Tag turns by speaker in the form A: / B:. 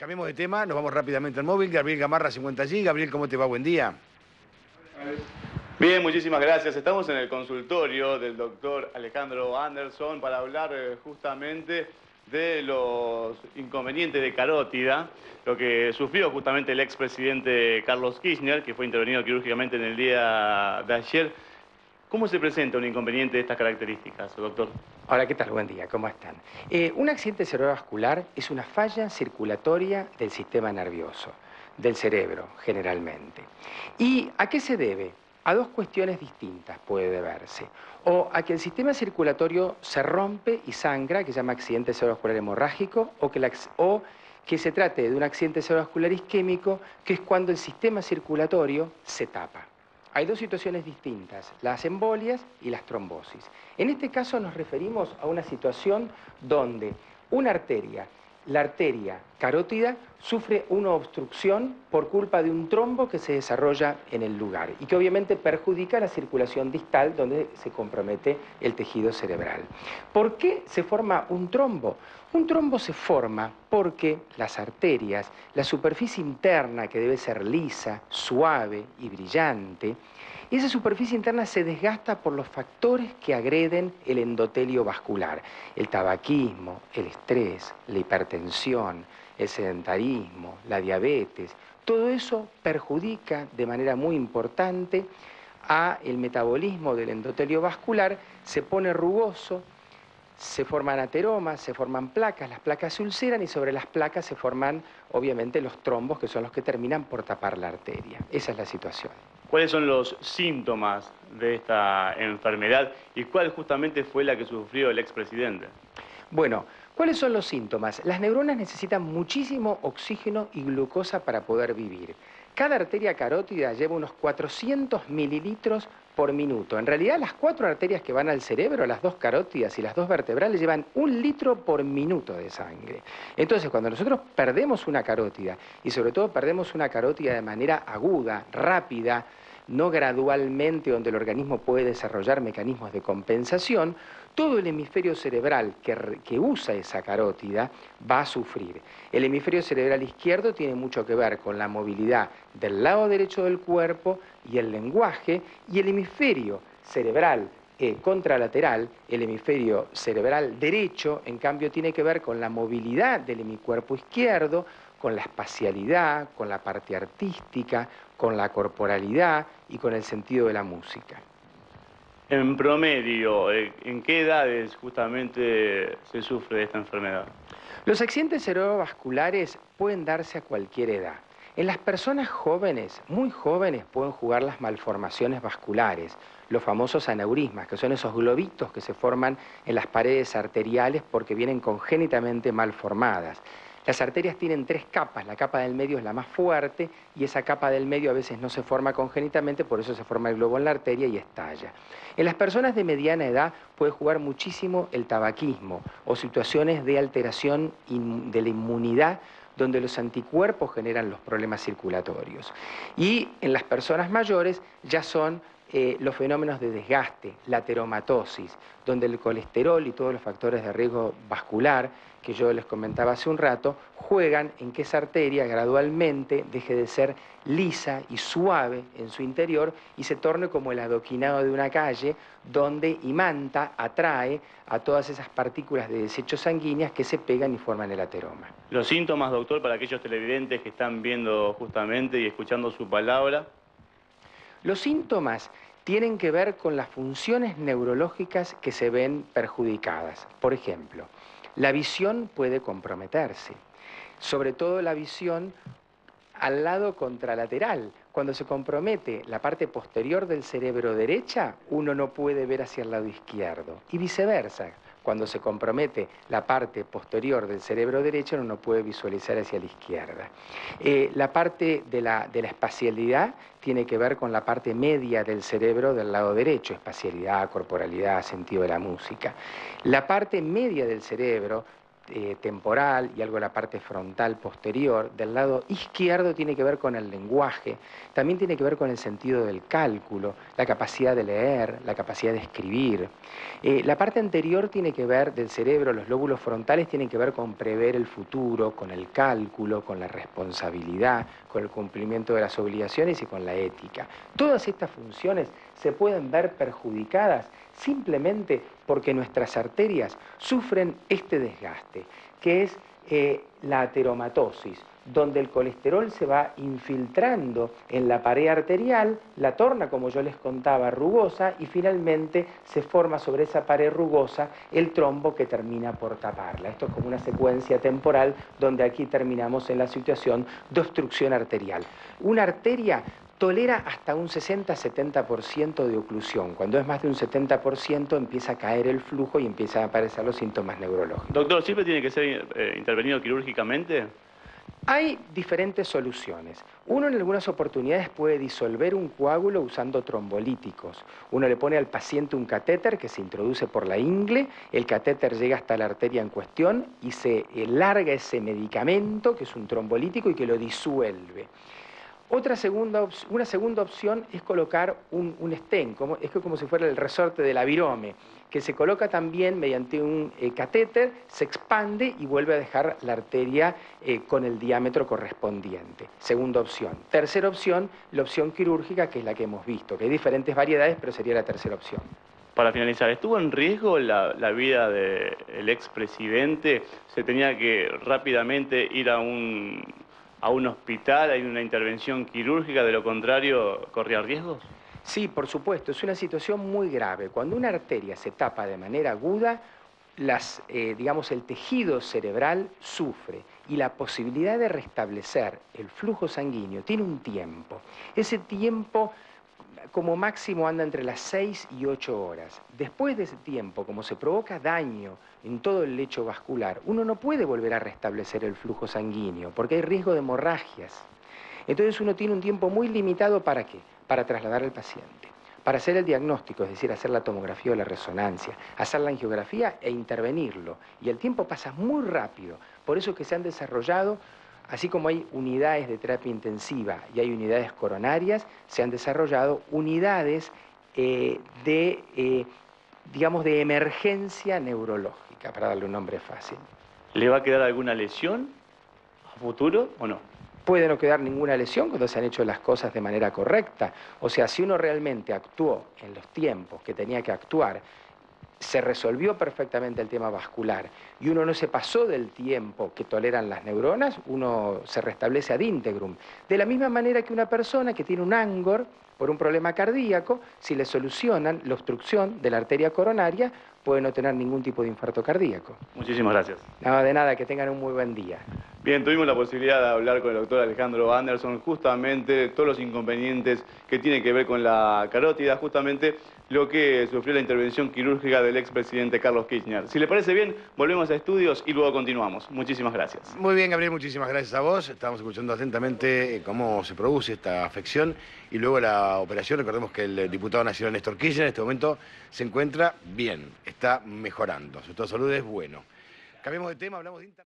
A: Cambiemos de tema, nos vamos rápidamente al móvil. Gabriel Gamarra, 50 allí. Gabriel, ¿cómo te va? Buen día.
B: Bien, muchísimas gracias. Estamos en el consultorio del doctor Alejandro Anderson para hablar justamente de los inconvenientes de carótida, lo que sufrió justamente el expresidente Carlos Kirchner, que fue intervenido quirúrgicamente en el día de ayer. ¿Cómo se presenta un inconveniente de estas características, doctor?
C: Hola, ¿qué tal? Buen día, ¿cómo están? Un accidente cerebrovascular es una falla circulatoria del sistema nervioso, del cerebro, generalmente. ¿Y a qué se debe? A dos cuestiones distintas puede deberse. O a que el sistema circulatorio se rompe y sangra, que se llama accidente cerebrovascular hemorrágico, o que se trate de un accidente cerebrovascular isquémico, que es cuando el sistema circulatorio se tapa. Hay dos situaciones distintas, las embolias y las trombosis. En este caso nos referimos a una situación donde una arteria, la arteria carótida, sufre una obstrucción por culpa de un trombo que se desarrolla en el lugar y que obviamente perjudica la circulación distal donde se compromete el tejido cerebral. ¿Por qué se forma un trombo? Un trombo se forma porque las arterias, la superficie interna que debe ser lisa, suave y brillante, esa superficie interna se desgasta por los factores que agreden el endotelio vascular. El tabaquismo, el estrés, la hipertensión, el sedentarismo, la diabetes. Todo eso perjudica de manera muy importante al metabolismo del endotelio vascular, se pone rugoso, se forman ateromas, se forman placas, las placas se ulceran y sobre las placas se forman, obviamente, los trombos, que son los que terminan por tapar la arteria. Esa es la situación.
B: ¿Cuáles son los síntomas de esta enfermedad y cuál justamente fue la que sufrió el expresidente?
C: Bueno, ¿cuáles son los síntomas? Las neuronas necesitan muchísimo oxígeno y glucosa para poder vivir. Cada arteria carótida lleva unos 400 mililitros por minuto. En realidad, las 4 arterias que van al cerebro, las 2 carótidas y las 2 vertebrales, llevan 1 litro por minuto de sangre. Entonces, cuando nosotros perdemos una carótida, y sobre todo perdemos una carótida de manera aguda, rápida, no gradualmente, donde el organismo puede desarrollar mecanismos de compensación, todo el hemisferio cerebral que usa esa carótida va a sufrir. El hemisferio cerebral izquierdo tiene mucho que ver con la movilidad del lado derecho del cuerpo y el lenguaje, y el hemisferio cerebral contralateral, el hemisferio cerebral derecho, en cambio, tiene que ver con la movilidad del hemicuerpo izquierdo, con la espacialidad, con la parte artística, con la corporalidad y con el sentido de la música.
B: En promedio, ¿en qué edades justamente se sufre de esta enfermedad?
C: Los accidentes cerebrovasculares pueden darse a cualquier edad. En las personas jóvenes, muy jóvenes, pueden jugar las malformaciones vasculares, los famosos aneurismas, que son esos globitos que se forman en las paredes arteriales porque vienen congénitamente mal formadas. Las arterias tienen 3 capas, la capa del medio es la más fuerte y esa capa del medio a veces no se forma congénitamente, por eso se forma el globo en la arteria y estalla. En las personas de mediana edad puede jugar muchísimo el tabaquismo o situaciones de alteración de la inmunidad donde los anticuerpos generan los problemas circulatorios. Y en las personas mayores ya son los fenómenos de desgaste, la ateromatosis, donde el colesterol y todos los factores de riesgo vascular que yo les comentaba hace un rato, juegan en que esa arteria gradualmente deje de ser lisa y suave en su interior y se torne como el adoquinado de una calle donde imanta, atrae a todas esas partículas de desechos sanguíneas que se pegan y forman el ateroma.
B: Los síntomas, doctor, para aquellos televidentes que están viendo justamente y escuchando su palabra.
C: Los síntomas tienen que ver con las funciones neurológicas que se ven perjudicadas. Por ejemplo, la visión puede comprometerse, sobre todo la visión al lado contralateral. Cuando se compromete la parte posterior del cerebro derecha, uno no puede ver hacia el lado izquierdo. Y viceversa, cuando se compromete la parte posterior del cerebro derecho, uno no puede visualizar hacia la izquierda. La parte de la espacialidad tiene que ver con la parte media del cerebro del lado derecho, espacialidad, corporalidad, sentido de la música. La parte media del cerebro temporal y algo de la parte frontal posterior. Del lado izquierdo tiene que ver con el lenguaje, también tiene que ver con el sentido del cálculo, la capacidad de leer, la capacidad de escribir. La parte anterior tiene que ver del cerebro, los lóbulos frontales tienen que ver con prever el futuro, con el cálculo, con la responsabilidad, con el cumplimiento de las obligaciones y con la ética. Todas estas funciones se pueden ver perjudicadas simplemente porque nuestras arterias sufren este desgaste, que es la ateromatosis, donde el colesterol se va infiltrando en la pared arterial, la torna, como yo les contaba, rugosa, y finalmente se forma sobre esa pared rugosa el trombo que termina por taparla. Esto es como una secuencia temporal donde aquí terminamos en la situación de obstrucción arterial. Una arteria tolera hasta un 60-70% de oclusión. Cuando es más de un 70% empieza a caer el flujo y empiezan a aparecer los síntomas neurológicos.
B: Doctor, ¿siempre tiene que ser intervenido quirúrgicamente?
C: Hay diferentes soluciones. Uno en algunas oportunidades puede disolver un coágulo usando trombolíticos. Uno le pone al paciente un catéter que se introduce por la ingle, el catéter llega hasta la arteria en cuestión y se larga ese medicamento, que es un trombolítico, y que lo disuelve. Una segunda opción es colocar un stent, es como si fuera el resorte del virome, que se coloca también mediante un catéter, se expande y vuelve a dejar la arteria con el diámetro correspondiente. Segunda opción. Tercera opción, la opción quirúrgica, que es la que hemos visto, que hay diferentes variedades, pero sería la tercera opción.
B: Para finalizar, ¿estuvo en riesgo la vida del expresidente? ¿Se tenía que rápidamente ir a un hospital, hay una intervención quirúrgica, de lo contrario, corría riesgos?
C: Sí, por supuesto, es una situación muy grave. Cuando una arteria se tapa de manera aguda, digamos, el tejido cerebral sufre y la posibilidad de restablecer el flujo sanguíneo tiene un tiempo. Ese tiempo como máximo anda entre las 6 y 8 horas. Después de ese tiempo, como se provoca daño en todo el lecho vascular, uno no puede volver a restablecer el flujo sanguíneo porque hay riesgo de hemorragias. Entonces uno tiene un tiempo muy limitado ¿para qué? Para trasladar al paciente, para hacer el diagnóstico, es decir, hacer la tomografía o la resonancia, hacer la angiografía e intervenirlo. Y el tiempo pasa muy rápido. Por eso que se han desarrollado, así como hay unidades de terapia intensiva y hay unidades coronarias, se han desarrollado unidades digamos, de emergencia neurológica, para darle un nombre fácil.
B: ¿Le va a quedar alguna lesión a futuro o no?
C: Puede no quedar ninguna lesión cuando se han hecho las cosas de manera correcta. O sea, si uno realmente actuó en los tiempos que tenía que actuar, se resolvió perfectamente el tema vascular y uno no se pasó del tiempo que toleran las neuronas, uno se restablece ad integrum. De la misma manera que una persona que tiene un Angor por un problema cardíaco, si le solucionan la obstrucción de la arteria coronaria, puede no tener ningún tipo de infarto cardíaco.
B: Muchísimas gracias.
C: Nada de nada, que tengan un muy buen día.
B: Bien, tuvimos la posibilidad de hablar con el doctor Alejandro Anderson justamente todos los inconvenientes que tienen que ver con la carótida, justamente lo que sufrió la intervención quirúrgica del expresidente Carlos Kirchner. Si le parece bien, volvemos a estudios y luego continuamos. Muchísimas gracias.
A: Muy bien, Gabriel, muchísimas gracias a vos. Estamos escuchando atentamente cómo se produce esta afección y luego la operación. Recordemos que el diputado nacional Néstor Kirchner en este momento se encuentra bien, está mejorando. Su estado de salud es bueno. Cambiemos de tema, hablamos de